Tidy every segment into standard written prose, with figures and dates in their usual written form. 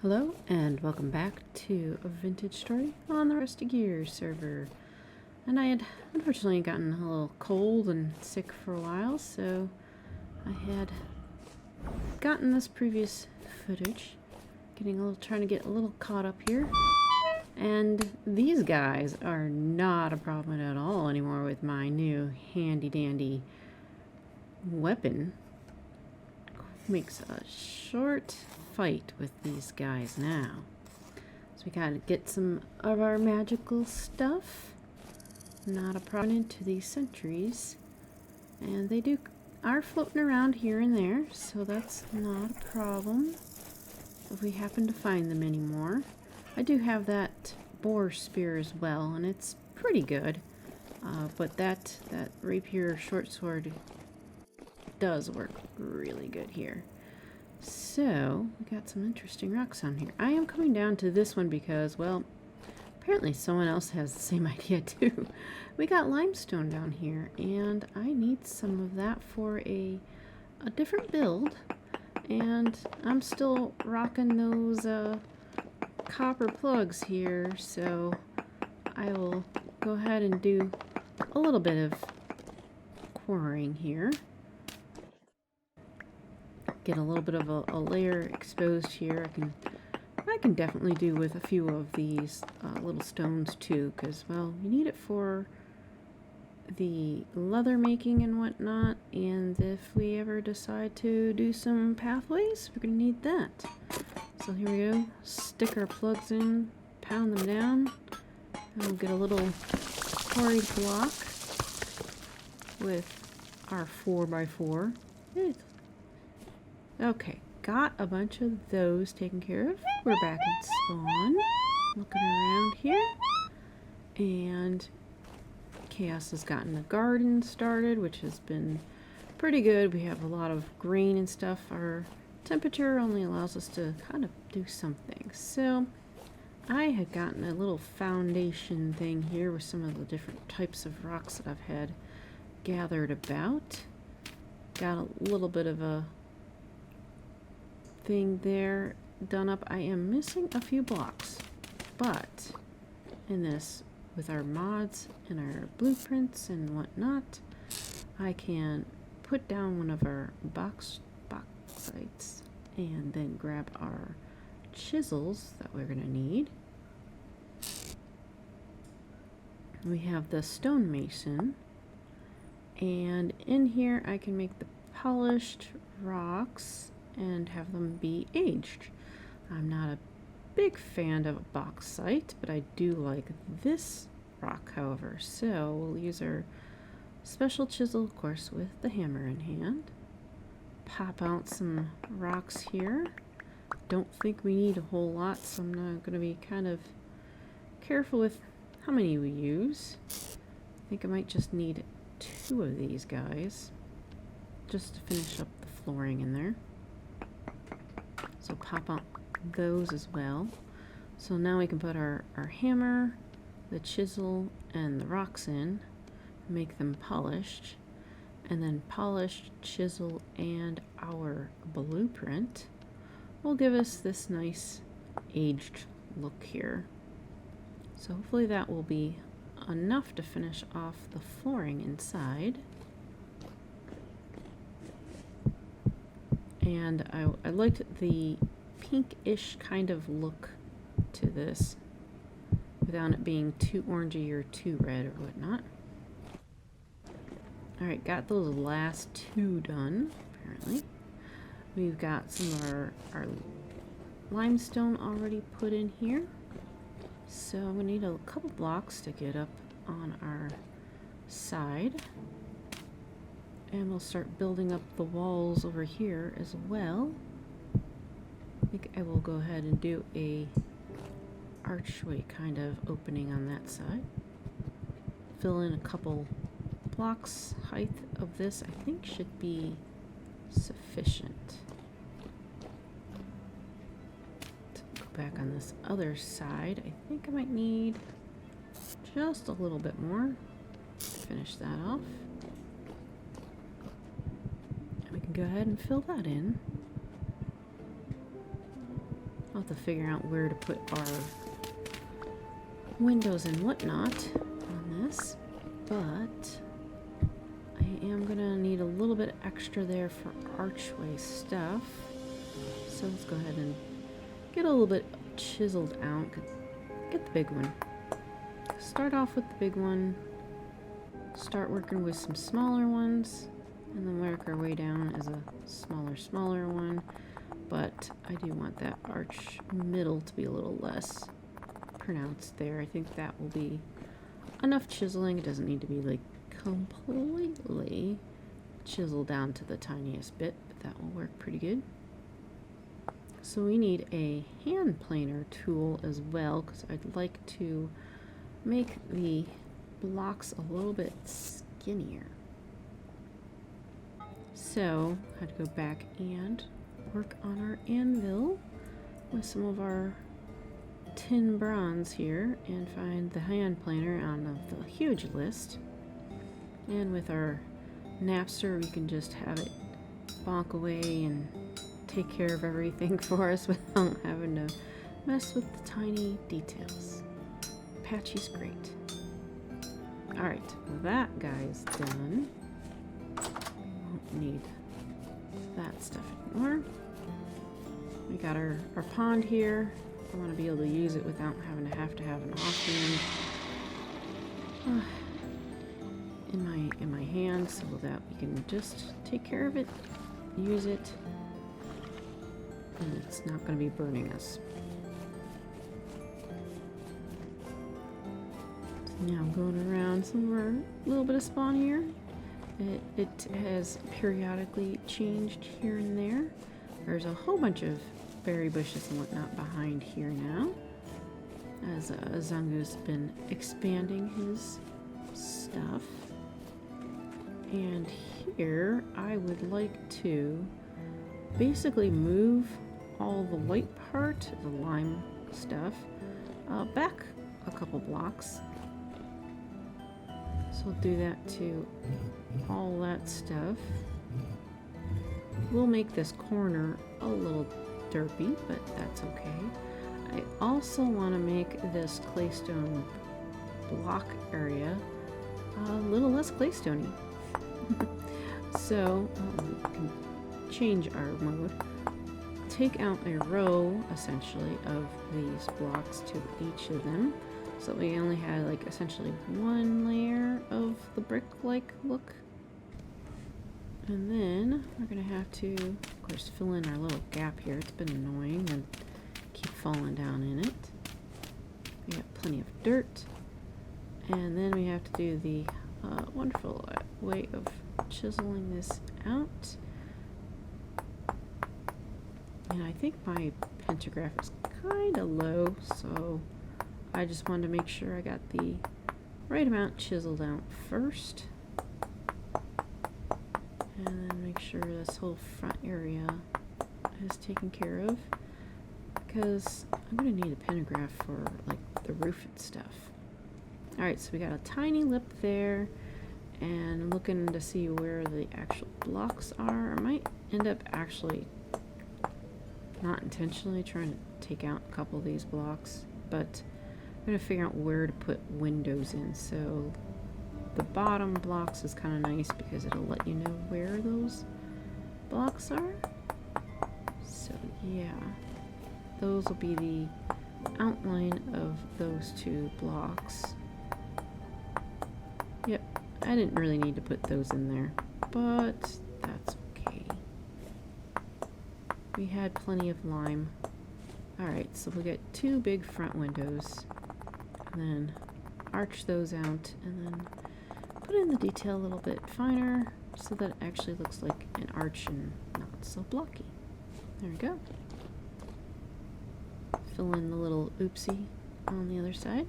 Hello and welcome back to a vintage story on the Rusty Gears server. And I had unfortunately gotten a little cold and sick for a while, so I had gotten this previous footage, trying to get a little caught up here. And these guys are not a problem at all anymore with my new handy dandy weapon. Makes a short fight with these guys now. So we gotta get some of our magical stuff. Not a problem into these sentries. And they are floating around here and there, so that's not a problem if we happen to find them anymore. I do have that boar spear as well, and it's pretty good. But that rapier short sword does work really good here. So, we got some interesting rocks on here. I am coming down to this one because, well, apparently someone else has the same idea too. We got limestone down here, and I need some of that for a different build. And I'm still rocking those copper plugs here, so I will go ahead and do a little bit of quarrying here. Get a little bit of a layer exposed here. I can definitely do with a few of these little stones too, because, well, you need it for the leather making and whatnot, and if we ever decide to do some pathways, we're going to need that. So here we go. Stick our plugs in, pound them down, and we'll get a little quarried block with our 4x4. Okay, got a bunch of those taken care of. We're back in spawn. Looking around here. And Chaos has gotten the garden started, which has been pretty good. We have a lot of grain and stuff. Our temperature only allows us to kind of do something. So I had gotten a little foundation thing here with some of the different types of rocks that I've had gathered about. Got a little bit of a thing there done up. I am missing a few blocks, but in this, with our mods and our blueprints and whatnot, I can put down one of our box sites and then grab our chisels that we're going to need. We have the stonemason, and in here I can make the polished rocks and have them be aged. I'm not a big fan of bauxite, but I do like this rock, however. So we'll use our special chisel, of course, with the hammer in hand. Pop out some rocks here. Don't think we need a whole lot, so I'm not going to be kind of careful with how many we use. I think I might just need 2 of these guys just to finish up the flooring in there. So pop out those as well. So now we can put our hammer, the chisel, and the rocks in, make them polished, and then polished chisel and our blueprint will give us this nice aged look here. So hopefully that will be enough to finish off the flooring inside. And I liked the pinkish kind of look to this without it being too orangey or too red or whatnot. Alright, got those last 2 done, apparently. We've got some of our limestone already put in here. So we need a couple blocks to get up on our side. And we'll start building up the walls over here as well. I think I will go ahead and do a archway kind of opening on that side. Fill in a couple blocks height of this, I think should be sufficient. To go back on this other side, I think I might need just a little bit more to finish that off. We can go ahead and fill that in. I'll have to figure out where to put our windows and whatnot on this, but I am gonna need a little bit extra there for archway stuff. So let's go ahead and get a little bit chiseled out. Get the big one. Start off with the big one. Start working with some smaller ones, and then work our way down as a smaller one. But I do want that arch middle to be a little less pronounced there. I think that will be enough chiseling. It doesn't need to be like completely chiseled down to the tiniest bit, but that will work pretty good. So we need a hand planer tool as well, because I'd like to make the blocks a little bit skinnier. So I had to go back and work on our anvil with some of our tin bronze here and find the hand planer on the huge list. And with our napster, we can just have it bonk away and take care of everything for us without having to mess with the tiny details. Patchy's great. Alright, that guy's done. Won't need that stuff anymore. We got our pond here. I want to be able to use it without having to have an offhand in my hand, so that we can just take care of it, use it, and it's not going to be burning us. So now going around some of our little bit of spawn here. It has periodically changed here and there. There's a whole bunch of berry bushes and whatnot behind here now, as Zangu's been expanding his stuff. And here I would like to basically move all the white part, the lime stuff, back a couple blocks. So we'll do that to all that stuff. We'll make this corner a little derpy, but that's okay. I also want to make this claystone block area a little less claystone-y. So we can change our mode. Take out a row, essentially, of these blocks to each of them, so that we only had like essentially one layer of the brick-like look. And then we're gonna have to, of course, fill in our little gap here. It's been annoying and keep falling down in it. We got plenty of dirt. And then we have to do the wonderful way of chiseling this out. And I think my pentagraph is kind of low, so I just wanted to make sure I got the right amount chiseled out first. And then make sure this whole front area is taken care of, because I'm going to need a pentagraph for like the roof and stuff. Alright, so we got a tiny lip there, and I'm looking to see where the actual blocks are. I might end up actually not intentionally trying to take out a couple of these blocks, but I'm going to figure out where to put windows in. So the bottom blocks is kind of nice because it'll let you know where those blocks are. So yeah, those will be the outline of those two blocks. Yep, I didn't really need to put those in there, but that's okay. We had plenty of lime. Alright, so we'll get two big front windows, and then arch those out, and then put in the detail a little bit finer so that it actually looks like an arch and not so blocky. There we go. Fill in the little oopsie on the other side.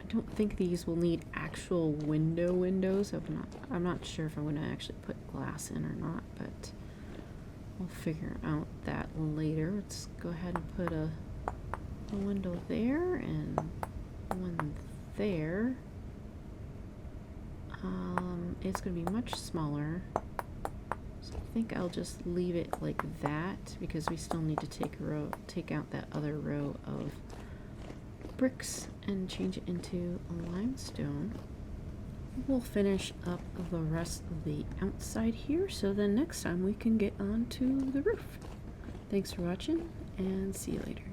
I don't think these will need actual windows. I'm not sure if I'm going to actually put glass in or not, but we'll figure out that later. Let's go ahead and put a window there and one there. It's going to be much smaller. So think I'll just leave it like that because we still need to take out that other row of bricks and change it into limestone. We'll finish up the rest of the outside here, so then next time we can get on to the roof. Thanks for watching, and see you later.